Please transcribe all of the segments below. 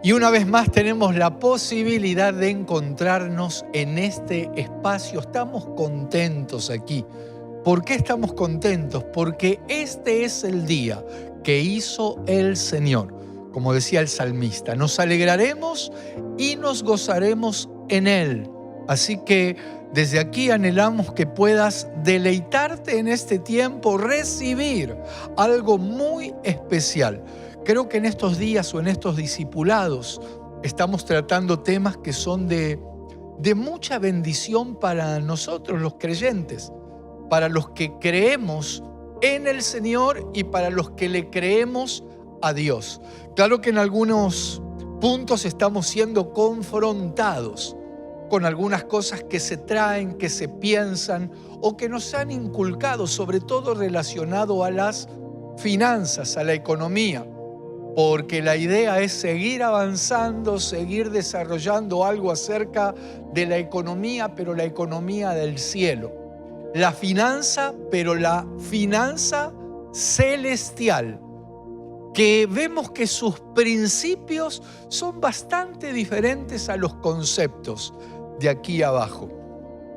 Y una vez más tenemos la posibilidad de encontrarnos en este espacio. Estamos contentos aquí. ¿Por qué estamos contentos? Porque este es el día que hizo el Señor. Como decía el salmista, nos alegraremos y nos gozaremos en Él. Así que desde aquí anhelamos que puedas deleitarte en este tiempo, recibir algo muy especial. Creo que en estos días o en estos discipulados estamos tratando temas que son de mucha bendición para nosotros los creyentes, para los que creemos en el Señor y para los que le creemos a Dios. Claro que en algunos puntos estamos siendo confrontados con algunas cosas que se traen, que se piensan o que nos han inculcado, sobre todo relacionado a las finanzas, a la economía. Porque la idea es seguir avanzando, seguir desarrollando algo acerca de la economía, pero la economía del cielo. La finanza, pero la finanza celestial, que vemos que sus principios son bastante diferentes a los conceptos de aquí abajo.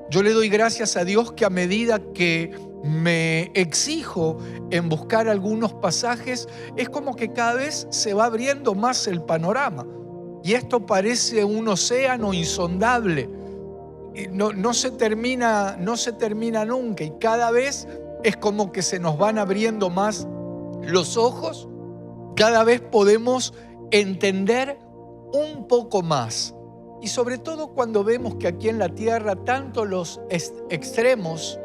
Yo le doy gracias a Dios que a medida que me exijo en buscar algunos pasajes, es como que cada vez se va abriendo más el panorama. Y esto parece un océano insondable. No se termina nunca. Y cada vez es como que se nos van abriendo más los ojos. Cada vez podemos entender un poco más. Y sobre todo cuando vemos que aquí en la tierra tanto los extremos,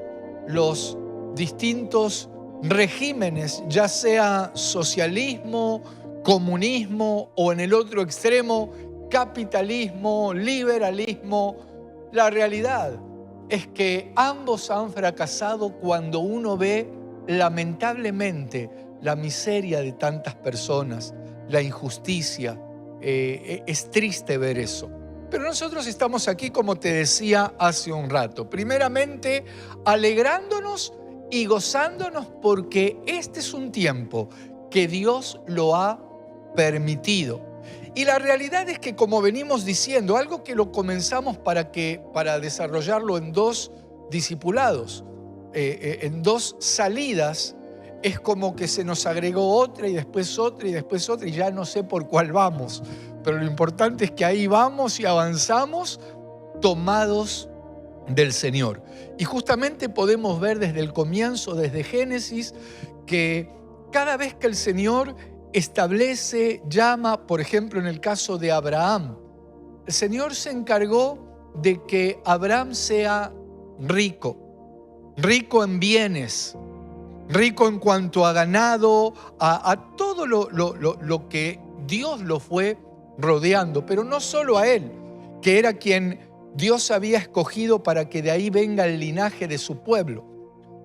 los distintos regímenes, ya sea socialismo, comunismo o en el otro extremo, capitalismo, liberalismo, la realidad es que ambos han fracasado cuando uno ve lamentablemente la miseria de tantas personas, la injusticia. Es triste ver eso. Pero nosotros estamos aquí, como te decía hace un rato, primeramente alegrándonos y gozándonos porque este es un tiempo que Dios lo ha permitido. Y la realidad es que, como venimos diciendo, algo que lo comenzamos para desarrollarlo en dos discipulados, en dos salidas, es como que se nos agregó otra y después otra y después otra y ya no sé por cuál vamos. Pero lo importante es que ahí vamos y avanzamos tomados del Señor. Y justamente podemos ver desde el comienzo, desde Génesis, que cada vez que el Señor establece, llama, por ejemplo en el caso de Abraham, el Señor se encargó de que Abraham sea rico en bienes, rico en cuanto a ganado, a todo lo que Dios lo fue rodeando, pero no solo a él, que era quien Dios había escogido para que de ahí venga el linaje de su pueblo.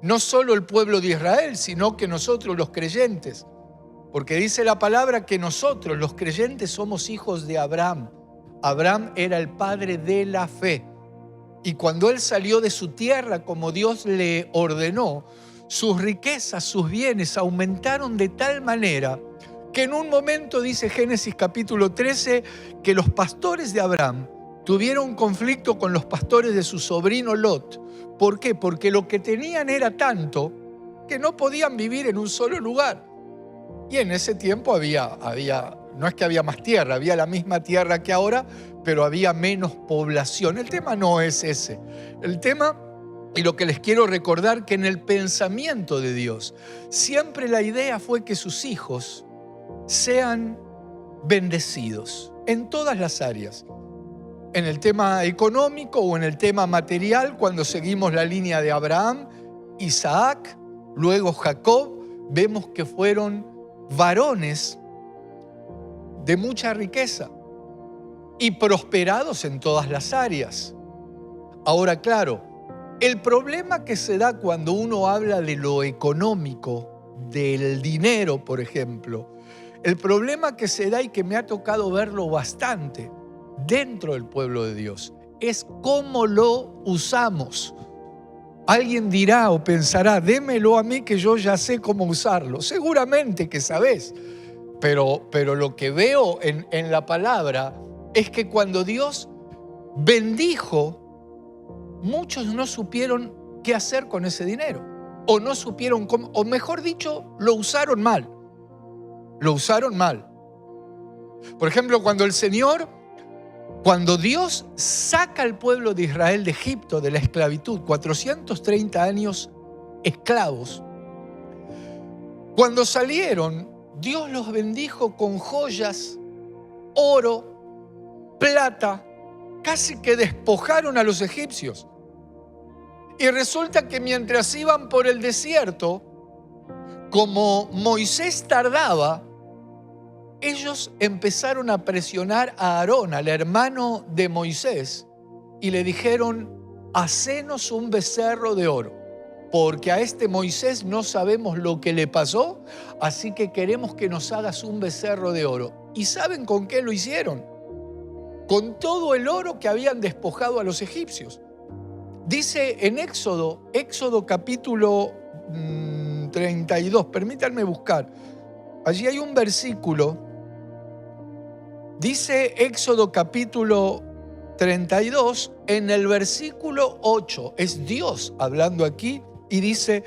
No solo el pueblo de Israel, sino que nosotros los creyentes. Porque dice la palabra que nosotros los creyentes somos hijos de Abraham. Abraham era el padre de la fe. Y cuando él salió de su tierra como Dios le ordenó, sus riquezas, sus bienes aumentaron de tal manera que en un momento, dice Génesis capítulo 13, que los pastores de Abraham tuvieron un conflicto con los pastores de su sobrino Lot. ¿Por qué? Porque lo que tenían era tanto que no podían vivir en un solo lugar. Y en ese tiempo no es que había más tierra, había la misma tierra que ahora, pero había menos población. El tema no es ese. El tema, y lo que les quiero recordar, que en el pensamiento de Dios, siempre la idea fue que sus hijos sean bendecidos en todas las áreas. En el tema económico o en el tema material, cuando seguimos la línea de Abraham, Isaac, luego Jacob, vemos que fueron varones de mucha riqueza y prosperados en todas las áreas. Ahora, claro, el problema que se da cuando uno habla de lo económico, del dinero, por ejemplo, el problema que se da y que me ha tocado verlo bastante dentro del pueblo de Dios es cómo lo usamos. Alguien dirá o pensará, démelo a mí que yo ya sé cómo usarlo. Seguramente que sabés, pero lo que veo en la palabra es que cuando Dios bendijo, muchos no supieron qué hacer con ese dinero. O no supieron cómo, o mejor dicho, lo usaron mal. Lo usaron mal. Por ejemplo, cuando Dios saca al pueblo de Israel de Egipto, de la esclavitud, 430 años esclavos, cuando salieron, Dios los bendijo con joyas, oro, plata, casi que despojaron a los egipcios. Y resulta que mientras iban por el desierto, como Moisés tardaba, ellos empezaron a presionar a Aarón, al hermano de Moisés, y le dijeron: hacenos un becerro de oro, porque a este Moisés no sabemos lo que le pasó, así que queremos que nos hagas un becerro de oro. ¿Y saben con qué lo hicieron? Con todo el oro que habían despojado a los egipcios. Dice en Éxodo capítulo 32, permítanme buscar. Allí hay un versículo. Dice Éxodo capítulo 32, en el versículo 8, es Dios hablando aquí, y dice: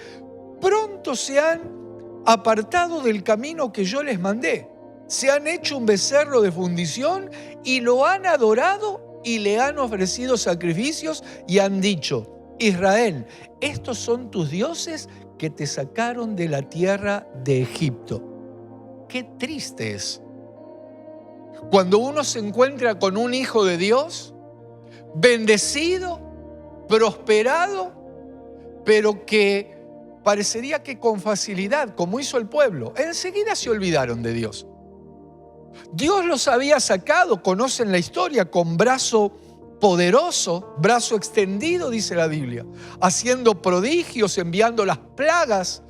pronto se han apartado del camino que yo les mandé, se han hecho un becerro de fundición y lo han adorado y le han ofrecido sacrificios y han dicho: Israel, estos son tus dioses que te sacaron de la tierra de Egipto. Qué triste es cuando uno se encuentra con un hijo de Dios, bendecido, prosperado, pero que parecería que con facilidad, como hizo el pueblo, enseguida se olvidaron de Dios. Dios los había sacado, conocen la historia, con brazo poderoso, brazo extendido, dice la Biblia, haciendo prodigios, enviando las plagas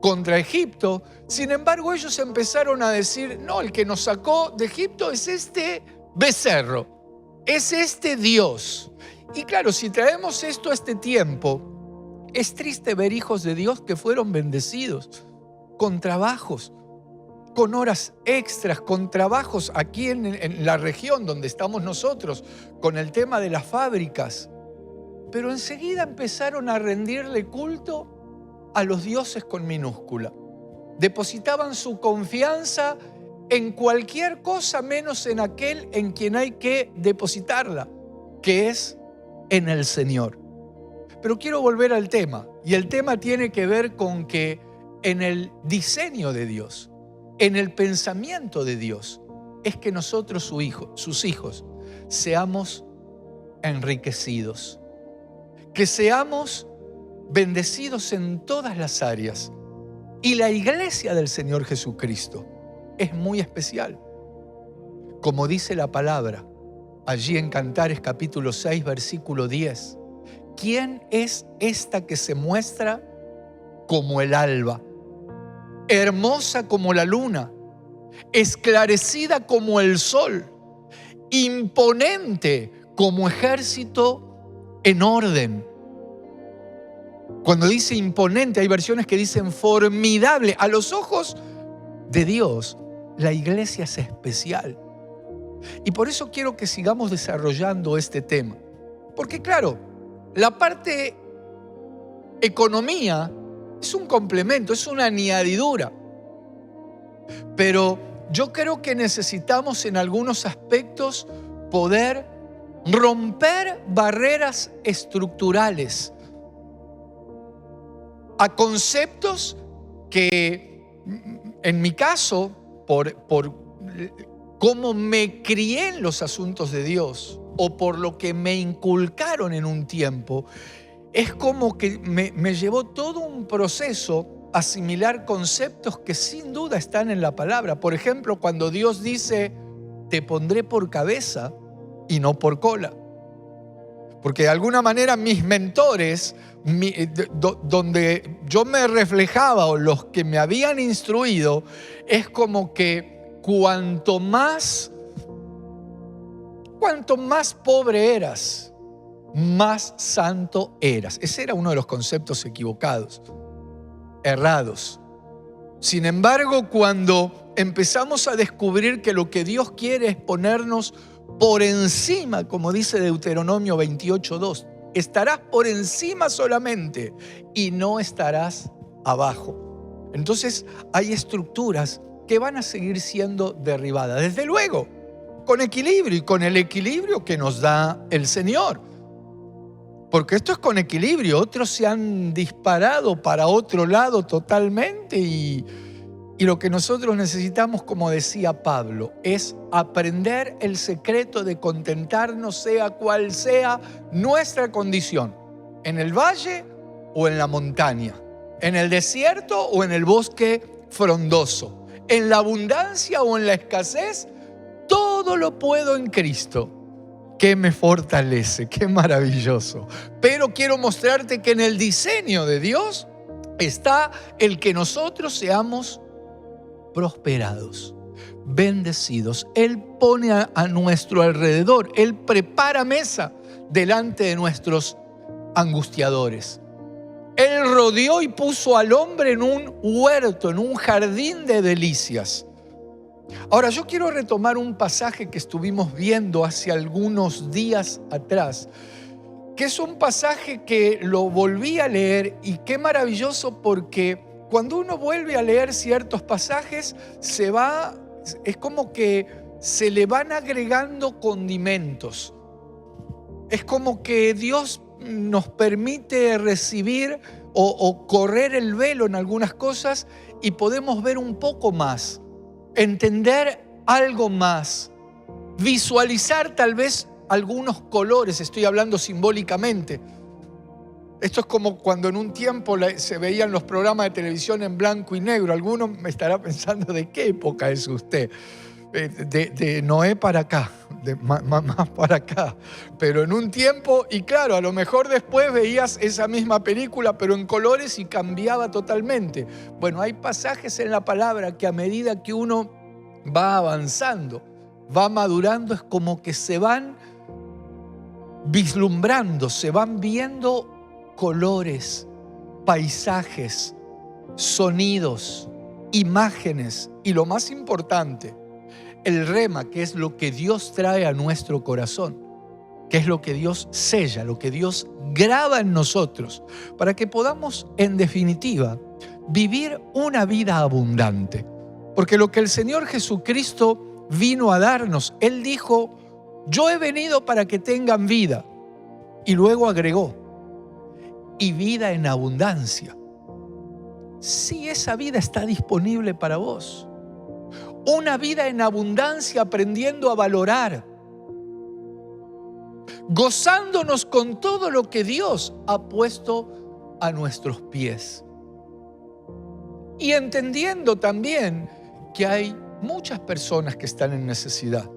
contra Egipto. Sin embargo, ellos empezaron a decir: no, el que nos sacó de Egipto es este becerro, es este Dios. Y claro, si traemos esto a este tiempo, es triste ver hijos de Dios que fueron bendecidos con trabajos, con horas extras, con trabajos aquí en la región donde estamos nosotros, con el tema de las fábricas. Pero enseguida empezaron a rendirle culto a los dioses con minúscula. Depositaban su confianza en cualquier cosa menos en aquel en quien hay que depositarla, que es en el Señor. Pero quiero volver al tema, y el tema tiene que ver con que en el diseño de Dios, en el pensamiento de Dios, es que nosotros, sus hijos, seamos enriquecidos, que seamos bendecidos en todas las áreas. Y la iglesia del Señor Jesucristo es muy especial. Como dice la palabra, allí en Cantares capítulo 6, versículo 10, ¿quién es esta que se muestra como el alba, hermosa como la luna, esclarecida como el sol, imponente como ejército en orden? Cuando dice imponente, hay versiones que dicen formidable. A los ojos de Dios, la iglesia es especial. Y por eso quiero que sigamos desarrollando este tema. Porque claro, la parte economía es un complemento, es una añadidura. Pero yo creo que necesitamos en algunos aspectos poder romper barreras estructurales a conceptos que, en mi caso, por cómo me crié en los asuntos de Dios o por lo que me inculcaron en un tiempo, es como que me llevó todo un proceso a asimilar conceptos que sin duda están en la palabra. Por ejemplo, cuando Dios dice: te pondré por cabeza y no por cola. Porque de alguna manera mis mentores, donde yo me reflejaba, o los que me habían instruido, es como que cuanto más pobre eras, más santo eras. Ese era uno de los conceptos equivocados, errados. Sin embargo, cuando empezamos a descubrir que lo que Dios quiere es ponernos por encima, como dice Deuteronomio 28:2. Estarás por encima solamente y no estarás abajo. Entonces hay estructuras que van a seguir siendo derribadas. Desde luego, con equilibrio y con el equilibrio que nos da el Señor. Porque esto es con equilibrio. Otros se han disparado para otro lado totalmente y lo que nosotros necesitamos, como decía Pablo, es aprender el secreto de contentarnos sea cual sea nuestra condición, en el valle o en la montaña, en el desierto o en el bosque frondoso, en la abundancia o en la escasez. Todo lo puedo en Cristo, que me fortalece. Qué maravilloso. Pero quiero mostrarte que en el diseño de Dios está el que nosotros seamos prosperados, bendecidos. Él pone a nuestro alrededor, Él prepara mesa delante de nuestros angustiadores. Él rodeó y puso al hombre en un huerto, en un jardín de delicias. Ahora, yo quiero retomar un pasaje que estuvimos viendo hace algunos días atrás, que es un pasaje que lo volví a leer y qué maravilloso, porque cuando uno vuelve a leer ciertos pasajes, es como que se le van agregando condimentos. Es como que Dios nos permite recibir o correr el velo en algunas cosas y podemos ver un poco más, entender algo más, visualizar tal vez algunos colores. Estoy hablando simbólicamente. Esto es como cuando en un tiempo se veían los programas de televisión en blanco y negro. Alguno me estará pensando, ¿de qué época es usted? De Noé para acá, más para acá. Pero en un tiempo, y claro, a lo mejor después veías esa misma película, pero en colores y cambiaba totalmente. Bueno, hay pasajes en la palabra que a medida que uno va avanzando, va madurando, es como que se van vislumbrando, se van viendo colores, paisajes, sonidos, imágenes y lo más importante, el rema, que es lo que Dios trae a nuestro corazón, que es lo que Dios sella, lo que Dios graba en nosotros, para que podamos, en definitiva, vivir una vida abundante. Porque lo que el Señor Jesucristo vino a darnos, Él dijo, yo he venido para que tengan vida, y luego agregó, y vida en abundancia. Si esa vida está disponible para vos. Una vida en abundancia, aprendiendo a valorar, gozándonos con todo lo que Dios ha puesto a nuestros pies. Y entendiendo también que hay muchas personas que están en necesidad.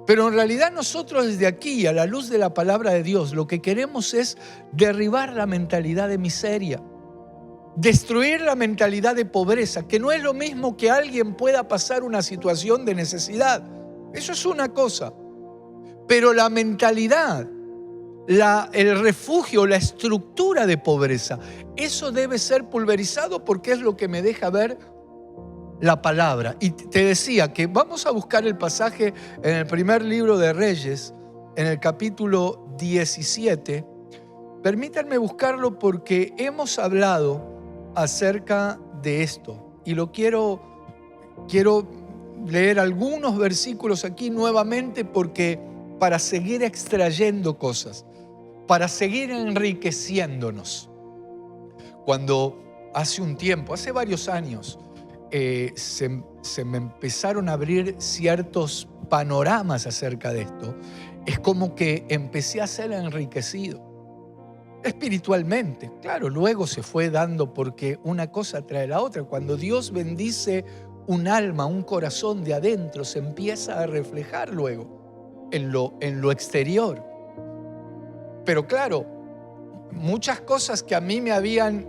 Pero en realidad nosotros desde aquí, a la luz de la palabra de Dios, lo que queremos es derribar la mentalidad de miseria, destruir la mentalidad de pobreza, que no es lo mismo que alguien pueda pasar una situación de necesidad. Eso es una cosa. Pero la mentalidad, el refugio, la estructura de pobreza, eso debe ser pulverizado porque es lo que me deja ver la palabra. Y te decía que vamos a buscar el pasaje en el primer libro de Reyes, en el capítulo 17. Permítanme buscarlo porque hemos hablado acerca de esto. Y quiero leer algunos versículos aquí nuevamente porque para seguir extrayendo cosas, para seguir enriqueciéndonos. Cuando hace un tiempo, hace varios años, se me empezaron a abrir ciertos panoramas acerca de esto, es como que empecé a ser enriquecido espiritualmente. Claro, luego se fue dando porque una cosa trae la otra. Cuando Dios bendice un alma, un corazón de adentro, se empieza a reflejar luego en lo exterior. Pero claro, muchas cosas que a mí me habían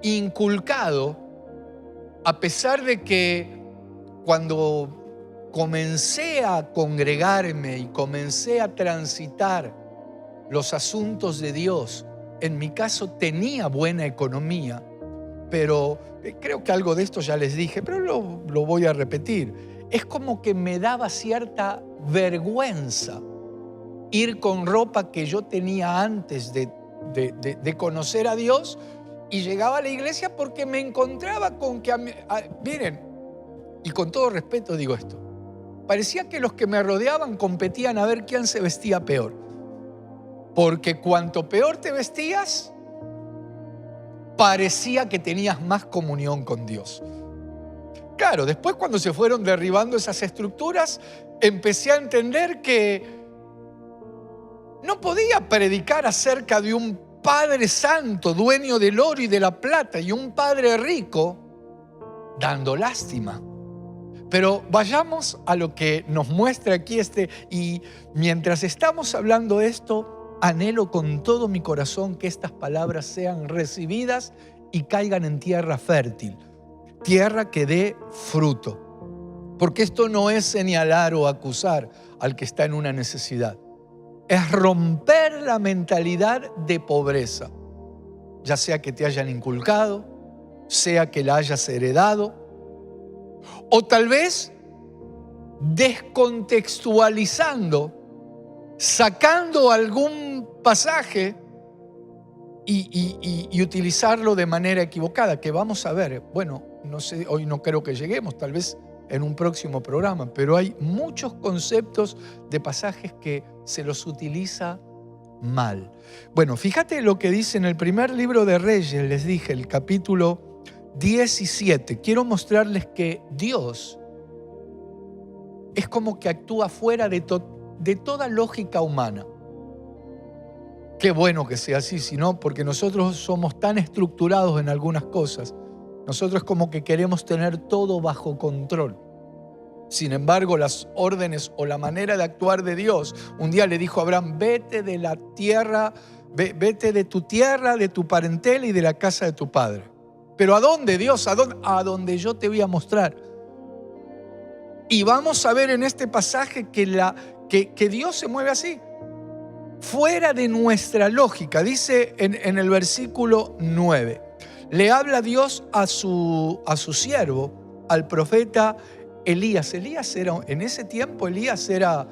inculcado, a pesar de que cuando comencé a congregarme y comencé a transitar los asuntos de Dios, en mi caso tenía buena economía, pero creo que algo de esto ya les dije, pero lo voy a repetir. Es como que me daba cierta vergüenza ir con ropa que yo tenía antes de conocer a Dios, y llegaba a la iglesia porque me encontraba con que, miren, y con todo respeto digo esto, parecía que los que me rodeaban competían a ver quién se vestía peor. Porque cuanto peor te vestías, parecía que tenías más comunión con Dios. Claro, después cuando se fueron derribando esas estructuras, empecé a entender que no podía predicar acerca de un Padre Santo, dueño del oro y de la plata, y un Padre rico, dando lástima. Pero vayamos a lo que nos muestra aquí y mientras estamos hablando esto, anhelo con todo mi corazón que estas palabras sean recibidas y caigan en tierra fértil, tierra que dé fruto. Porque esto no es señalar o acusar al que está en una necesidad. Es romper la mentalidad de pobreza, ya sea que te hayan inculcado, sea que la hayas heredado, o tal vez descontextualizando, sacando algún pasaje y utilizarlo de manera equivocada, que vamos a ver. Bueno, no sé, hoy no creo que lleguemos, tal vez en un próximo programa, pero hay muchos conceptos de pasajes que se los utiliza mal. Bueno, fíjate lo que dice en el primer libro de Reyes, les dije, el capítulo 17. Quiero mostrarles que Dios es como que actúa fuera de toda lógica humana. Qué bueno que sea así, si no, porque nosotros somos tan estructurados en algunas cosas. Nosotros como que queremos tener todo bajo control. Sin embargo, las órdenes o la manera de actuar de Dios, un día le dijo a Abraham, vete de la tierra, vete de tu tierra, de tu parentela y de la casa de tu padre. ¿Pero a dónde, Dios? ¿A dónde? A donde yo te voy a mostrar. Y vamos a ver en este pasaje que Dios se mueve así, fuera de nuestra lógica. Dice en el versículo 9, le habla Dios a su siervo, al profeta Elías. En ese tiempo Elías era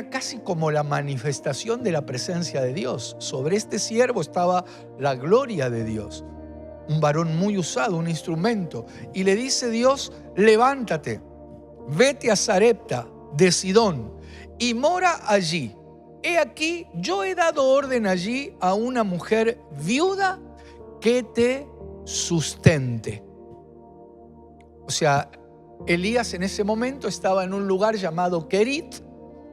casi como la manifestación de la presencia de Dios. Sobre este siervo estaba la gloria de Dios. Un varón muy usado, un instrumento. Y le dice Dios, levántate, vete a Sarepta de Sidón y mora allí. He aquí, yo he dado orden allí a una mujer viuda que te sustente. O sea, Elías en ese momento estaba en un lugar llamado Kerit,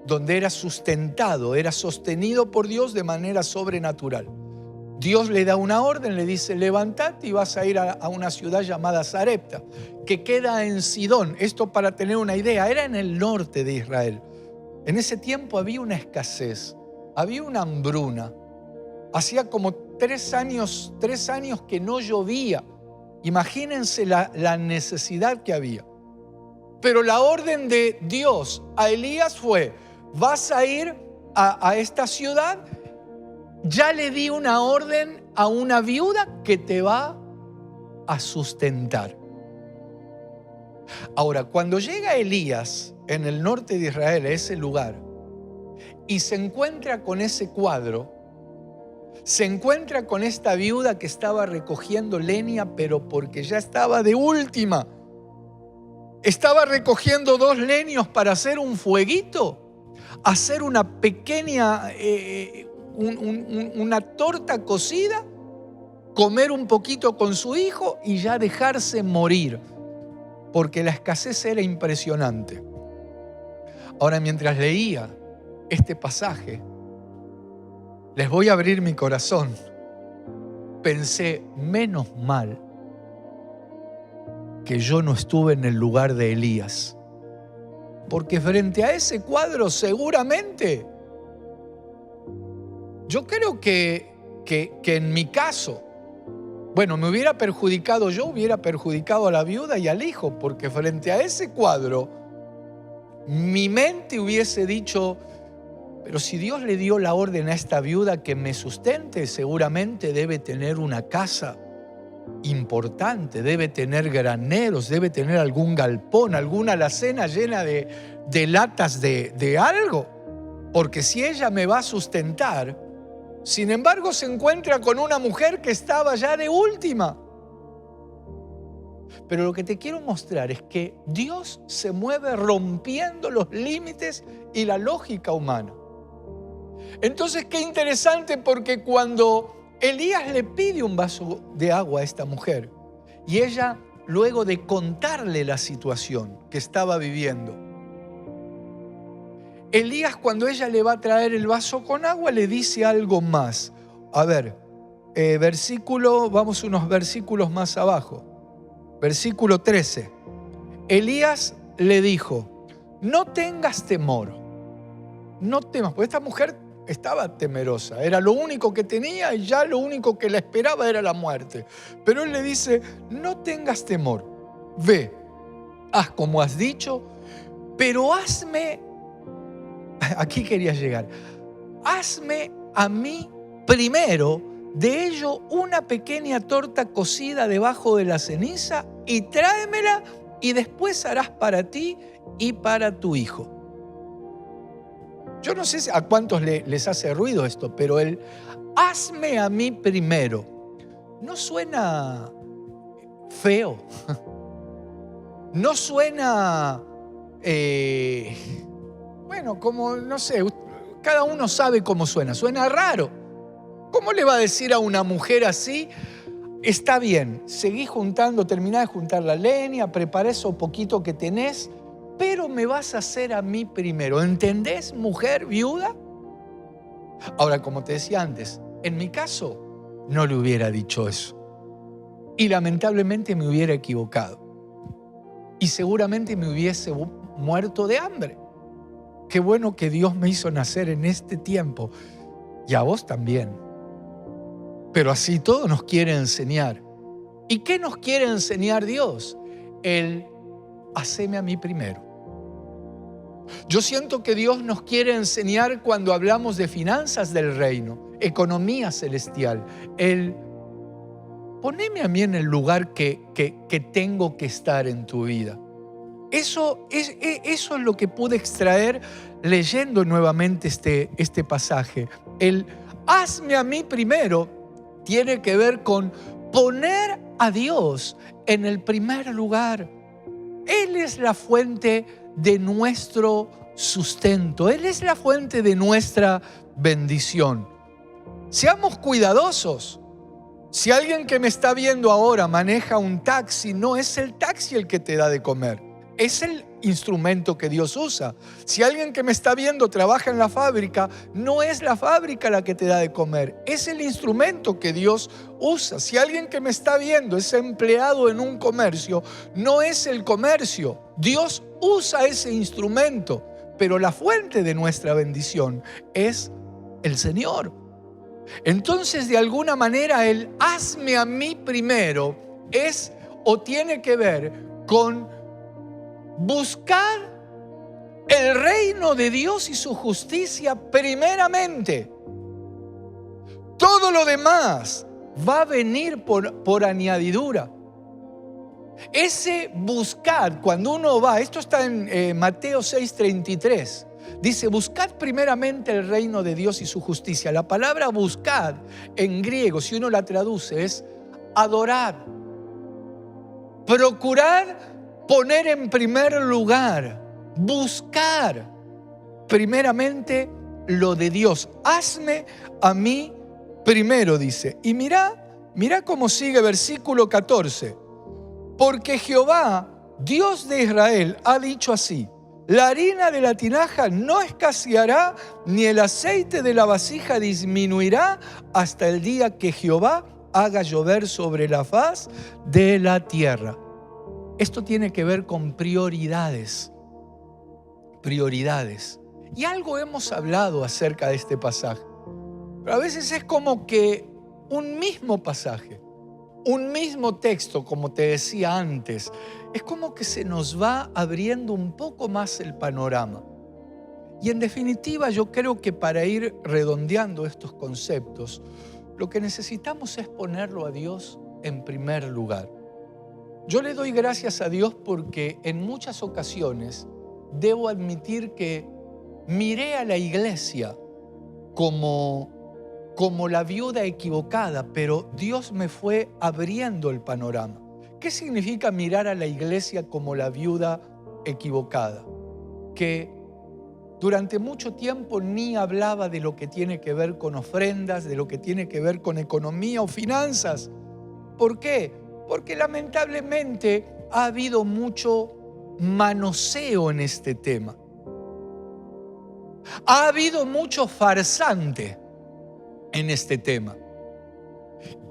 donde era sustentado, era sostenido por Dios de manera sobrenatural. Dios le da una orden, le dice, levántate y vas a ir a una ciudad llamada Sarepta, que queda en Sidón. Esto para tener una idea, era en el norte de Israel. En ese tiempo había una escasez, había una hambruna. Hacía como 3 años que no llovía. Imagínense la necesidad que había. Pero la orden de Dios a Elías fue, vas a ir a esta ciudad, ya le di una orden a una viuda que te va a sustentar. Ahora, cuando llega Elías en el norte de Israel, a ese lugar, y se encuentra con ese cuadro, se encuentra con esta viuda que estaba recogiendo leña, pero porque ya estaba de última. Estaba recogiendo 2 leños para hacer un fueguito, hacer una pequeña, una torta cocida, comer un poquito con su hijo y ya dejarse morir, porque la escasez era impresionante. Ahora, mientras leía este pasaje, les voy a abrir mi corazón. Pensé, menos mal que yo no estuve en el lugar de Elías, porque frente a ese cuadro seguramente, yo creo que en mi caso, bueno, me hubiera perjudicado yo, hubiera perjudicado a la viuda y al hijo, porque frente a ese cuadro, mi mente hubiese dicho, pero si Dios le dio la orden a esta viuda que me sustente, seguramente debe tener una casa, importante, debe tener graneros, debe tener algún galpón, alguna alacena llena de latas de algo, porque si ella me va a sustentar, sin embargo se encuentra con una mujer que estaba ya de última. Pero lo que te quiero mostrar es que Dios se mueve rompiendo los límites y la lógica humana. Entonces, qué interesante, porque cuando Elías le pide un vaso de agua a esta mujer y ella, luego de contarle la situación que estaba viviendo, Elías, cuando ella le va a traer el vaso con agua, le dice algo más. A ver, vamos unos versículos más abajo. Versículo 13. Elías le dijo: no tengas temor, no temas, porque esta mujer estaba temerosa, era lo único que tenía y ya lo único que la esperaba era la muerte. Pero él le dice: no tengas temor, ve, haz como has dicho, pero hazme, aquí quería llegar, hazme a mí primero de ello una pequeña torta cocida debajo de la ceniza y tráemela, y después harás para ti y para tu hijo. Yo no sé a cuántos les hace ruido esto, pero el hazme a mí primero, ¿no suena feo? ¿No suena, bueno, como, no sé, cada uno sabe cómo suena raro? ¿Cómo le va a decir a una mujer así: está bien, seguí juntando, terminá de juntar la leña, prepará eso poquito que tenés, pero me vas a hacer a mí primero? ¿Entendés, mujer viuda? Ahora, como te decía antes, en mi caso no le hubiera dicho eso. Y lamentablemente me hubiera equivocado. Y seguramente me hubiese muerto de hambre. Qué bueno que Dios me hizo nacer en este tiempo. Y a vos también. Pero así todo nos quiere enseñar. ¿Y qué nos quiere enseñar Dios? El haceme a mí primero. Yo siento que Dios nos quiere enseñar, cuando hablamos de finanzas del reino, economía celestial, el poneme a mí en el lugar que tengo que estar en tu vida. Eso es lo que pude extraer leyendo nuevamente este pasaje. El hazme a mí primero tiene que ver con poner a Dios en el primer lugar. Él es la fuente de nuestro sustento. Él es la fuente de nuestra bendición. Seamos cuidadosos. Si alguien que me está viendo ahora maneja un taxi, no es el taxi el que te da de comer. Es el instrumento que Dios usa. Si alguien que me está viendo trabaja en la fábrica, no es la fábrica la que te da de comer, es el instrumento que Dios usa. Si alguien que me está viendo es empleado en un comercio, no es el comercio. Dios usa ese instrumento, pero la fuente de nuestra bendición es el Señor. Entonces, de alguna manera, el hazme a mí primero es o tiene que ver con buscar el reino de Dios y su justicia primeramente. Todo lo demás va a venir por añadidura. Ese buscar, cuando uno va, esto está en Mateo 6:33, dice: buscad primeramente el reino de Dios y su justicia. La palabra buscad en griego, si uno la traduce, es adorar, procurar, poner en primer lugar, buscar primeramente lo de Dios. Hazme a mí primero, dice. Y mira cómo sigue versículo 14. Porque Jehová, Dios de Israel, ha dicho así: la harina de la tinaja no escaseará, ni el aceite de la vasija disminuirá, hasta el día que Jehová haga llover sobre la faz de la tierra. Esto tiene que ver con prioridades. Prioridades. Y algo hemos hablado acerca de este pasaje. Pero a veces es como que un mismo pasaje, un mismo texto, como te decía antes, es como que se nos va abriendo un poco más el panorama. Y en definitiva, yo creo que para ir redondeando estos conceptos, lo que necesitamos es ponerlo a Dios en primer lugar. Yo le doy gracias a Dios porque en muchas ocasiones debo admitir que miré a la iglesia como la viuda equivocada, pero Dios me fue abriendo el panorama. ¿Qué significa mirar a la iglesia como la viuda equivocada? Que durante mucho tiempo ni hablaba de lo que tiene que ver con ofrendas, de lo que tiene que ver con economía o finanzas. ¿Por qué? Porque lamentablemente ha habido mucho manoseo en este tema. Ha habido mucho farsante en este tema,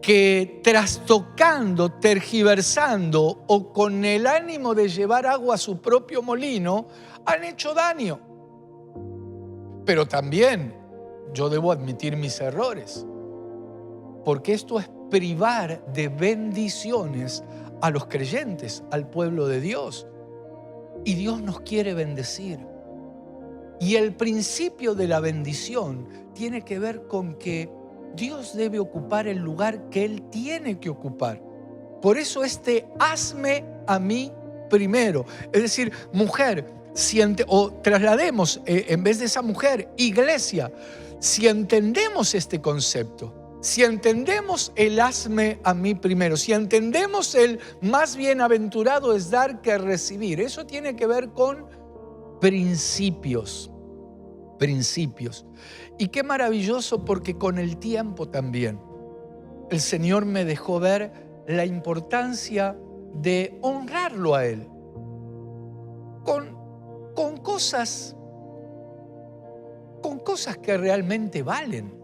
que trastocando, tergiversando o con el ánimo de llevar agua a su propio molino, han hecho daño. Pero también yo debo admitir mis errores, porque esto es privar de bendiciones a los creyentes, al pueblo de Dios. Y Dios nos quiere bendecir. Y el principio de la bendición tiene que ver con que Dios debe ocupar el lugar que Él tiene que ocupar. Por eso hazme a mí primero. Es decir, mujer, o traslademos en vez de esa mujer, iglesia, si entendemos este concepto, si entendemos el hazme a mí primero, si entendemos el más bienaventurado es dar que recibir, eso tiene que ver con principios. Y qué maravilloso, porque con el tiempo también el Señor me dejó ver la importancia de honrarlo a Él con cosas que realmente valen.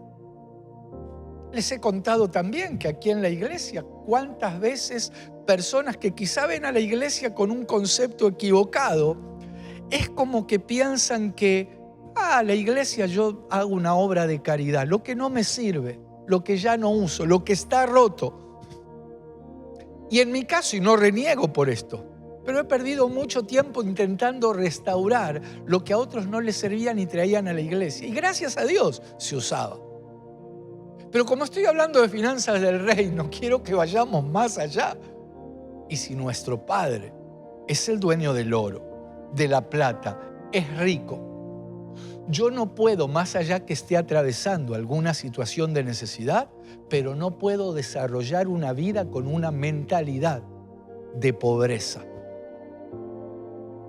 Les he contado también que aquí en la iglesia, cuántas veces personas que quizá ven a la iglesia con un concepto equivocado, es como que piensan que, la iglesia, yo hago una obra de caridad, lo que no me sirve, lo que ya no uso, lo que está roto. Y en mi caso, y no reniego por esto, pero he perdido mucho tiempo intentando restaurar lo que a otros no les servía ni traían a la iglesia. Y gracias a Dios se usaba. Pero como estoy hablando de finanzas del reino, quiero que vayamos más allá. Y si nuestro Padre es el dueño del oro, de la plata, es rico, yo no puedo, más allá que esté atravesando alguna situación de necesidad, pero no puedo desarrollar una vida con una mentalidad de pobreza.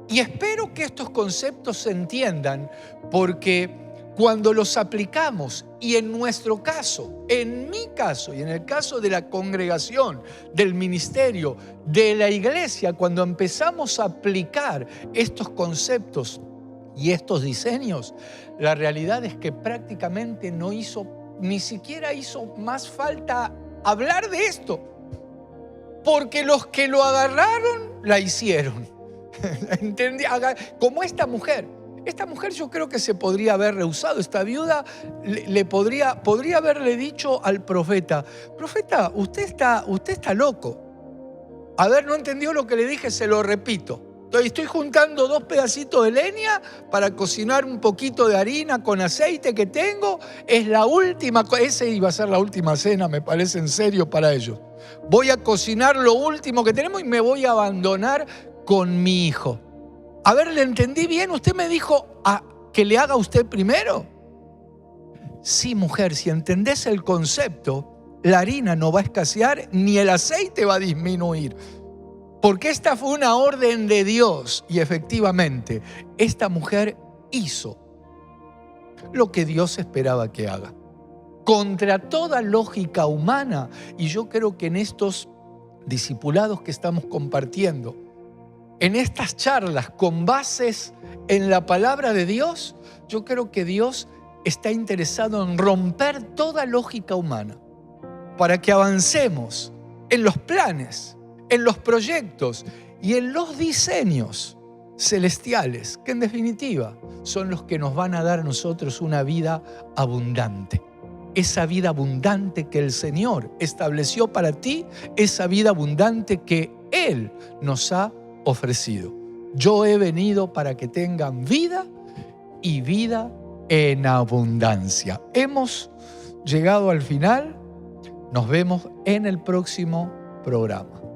Y espero que estos conceptos se entiendan, porque cuando los aplicamos, y en nuestro caso, en mi caso y en el caso de la congregación, del ministerio, de la iglesia, cuando empezamos a aplicar estos conceptos y estos diseños, la realidad es que prácticamente ni siquiera hizo más falta hablar de esto, porque los que lo agarraron, la hicieron. ¿Entendí? Como esta mujer. Esta mujer yo creo que se podría haber rehusado. Esta viuda podría haberle dicho al profeta: profeta, usted está loco. A ver, no entendió lo que le dije, se lo repito. Estoy juntando 2 pedacitos de leña para cocinar un poquito de harina con aceite que tengo. Es la última, esa iba a ser la última cena, me parece, en serio, para ellos. Voy a cocinar lo último que tenemos y me voy a abandonar con mi hijo. A ver, ¿le entendí bien? Usted me dijo que le haga usted primero. Sí, mujer, si entendés el concepto, la harina no va a escasear ni el aceite va a disminuir. Porque esta fue una orden de Dios y efectivamente esta mujer hizo lo que Dios esperaba que haga. Contra toda lógica humana, y yo creo que en estos discipulados que estamos compartiendo, en estas charlas con bases en la palabra de Dios, yo creo que Dios está interesado en romper toda lógica humana para que avancemos en los planes, en los proyectos y en los diseños celestiales, que en definitiva son los que nos van a dar a nosotros una vida abundante. Esa vida abundante que el Señor estableció para ti, esa vida abundante que Él nos ha ofrecido. Yo he venido para que tengan vida y vida en abundancia. Hemos llegado al final. Nos vemos en el próximo programa.